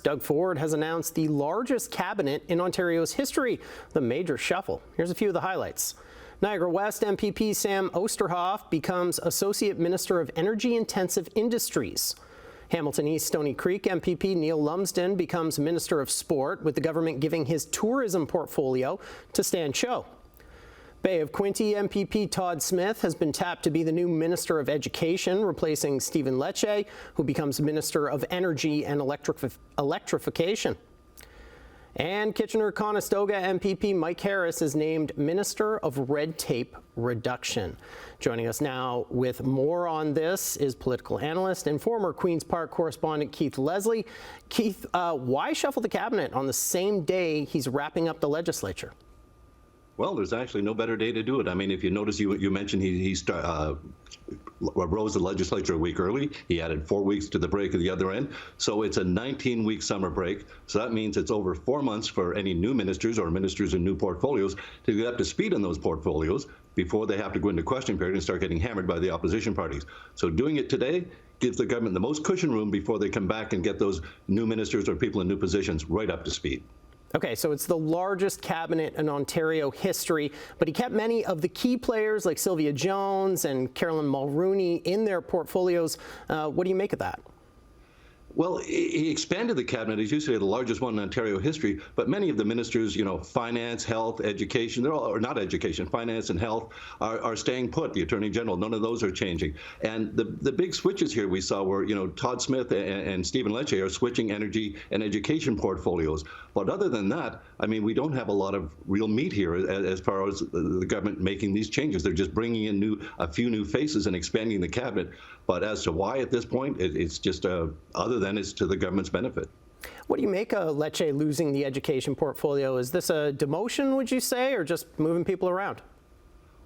Doug Ford has announced the largest cabinet in Ontario's history, the major shuffle. Here's a few of the highlights. Niagara West MPP Sam Oosterhoff becomes Associate Minister of Energy-Intensive Industries. Hamilton East Stoney Creek MPP Neil Lumsden becomes Minister of Sport, with the government giving his tourism portfolio to Stan Cho. Bay of Quinte MPP Todd Smith has been tapped to be the new Minister of Education, replacing Stephen Lecce, who becomes Minister of Energy and Electrification. And Kitchener-Conestoga MPP Mike Harris is named Minister of Red Tape Reduction. Joining us now with more on this is political analyst and former Queen's Park correspondent Stephen Lecce. Keith, why shuffle the cabinet on the same day he's wrapping up the legislature? Well, there's actually no better day to do it. I mean, if you notice, you mentioned he rose the legislature a week early. He added 4 weeks to the break at the other end. So it's a 19-week summer break. So that means it's over 4 months for any new ministers or ministers in new portfolios to get up to speed on those portfolios before they have to go into question period and start getting hammered by the opposition parties. So doing it today gives the government the most cushion room before they come back and get those new ministers or people in new positions right up to speed. Okay, so it's the largest cabinet in Ontario history, but he kept many of the key players like Sylvia Jones and Carolyn Mulrooney in their portfolios. What do you make of that? Well, he expanded the cabinet, as you say, the largest one in Ontario history, but many of the ministers, finance, health, education, they're all, or not education, finance and health are staying put. The Attorney General, none of those are changing. And the big switches here we saw were, Todd Smith and Stephen Lecce are switching energy and education portfolios. But other than that, I mean, we don't have a lot of real meat here as far as the government making these changes. They're just bringing in a few new faces and expanding the cabinet. But as to why at this point, it's just other than it's to the government's benefit. What do you make of Lecce losing the education portfolio? Is this a demotion, would you say, or just moving people around?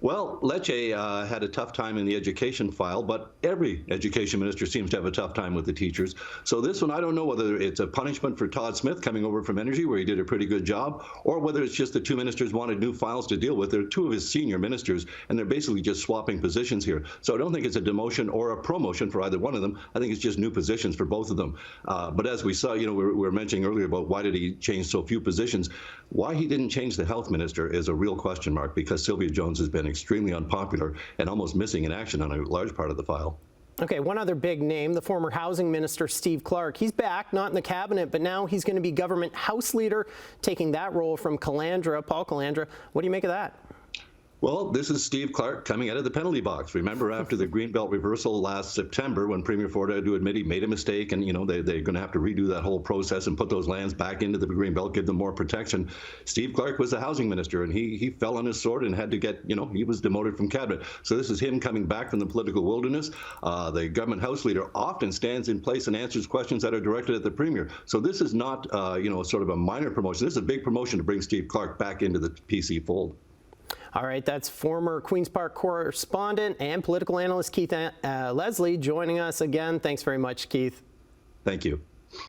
Well, Lecce had a tough time in the education file, but every education minister seems to have a tough time with the teachers. So this one, I don't know whether it's a punishment for Todd Smith coming over from Energy, where he did a pretty good job, or whether it's just the two ministers wanted new files to deal with. They're two of his senior ministers, and they're basically just swapping positions here. So I don't think it's a demotion or a promotion for either one of them. I think it's just new positions for both of them. But as we saw, we were mentioning earlier about why did he change so few positions. Why he didn't change the health minister is a real question mark, because Sylvia Jones has been extremely unpopular and almost missing in action on a large part of the file. Okay, one other big name, the former housing minister, Steve Clark. He's back, not in the cabinet, but now he's going to be government house leader, taking that role from Paul Calandra. What do you make of that? Well, this is Steve Clark coming out of the penalty box. Remember, after the Greenbelt reversal last September, when Premier Ford had to admit he made a mistake, and they're going to have to redo that whole process and put those lands back into the Greenbelt, give them more protection. Steve Clark was the housing minister, and he fell on his sword and had to get, he was demoted from cabinet. So this is him coming back from the political wilderness. The government house leader often stands in place and answers questions that are directed at the Premier. So this is not, sort of a minor promotion. This is a big promotion to bring Steve Clark back into the PC fold. All right, that's former Queen's Park correspondent and political analyst Stephen Lecce joining us again. Thanks very much, Keith. Thank you.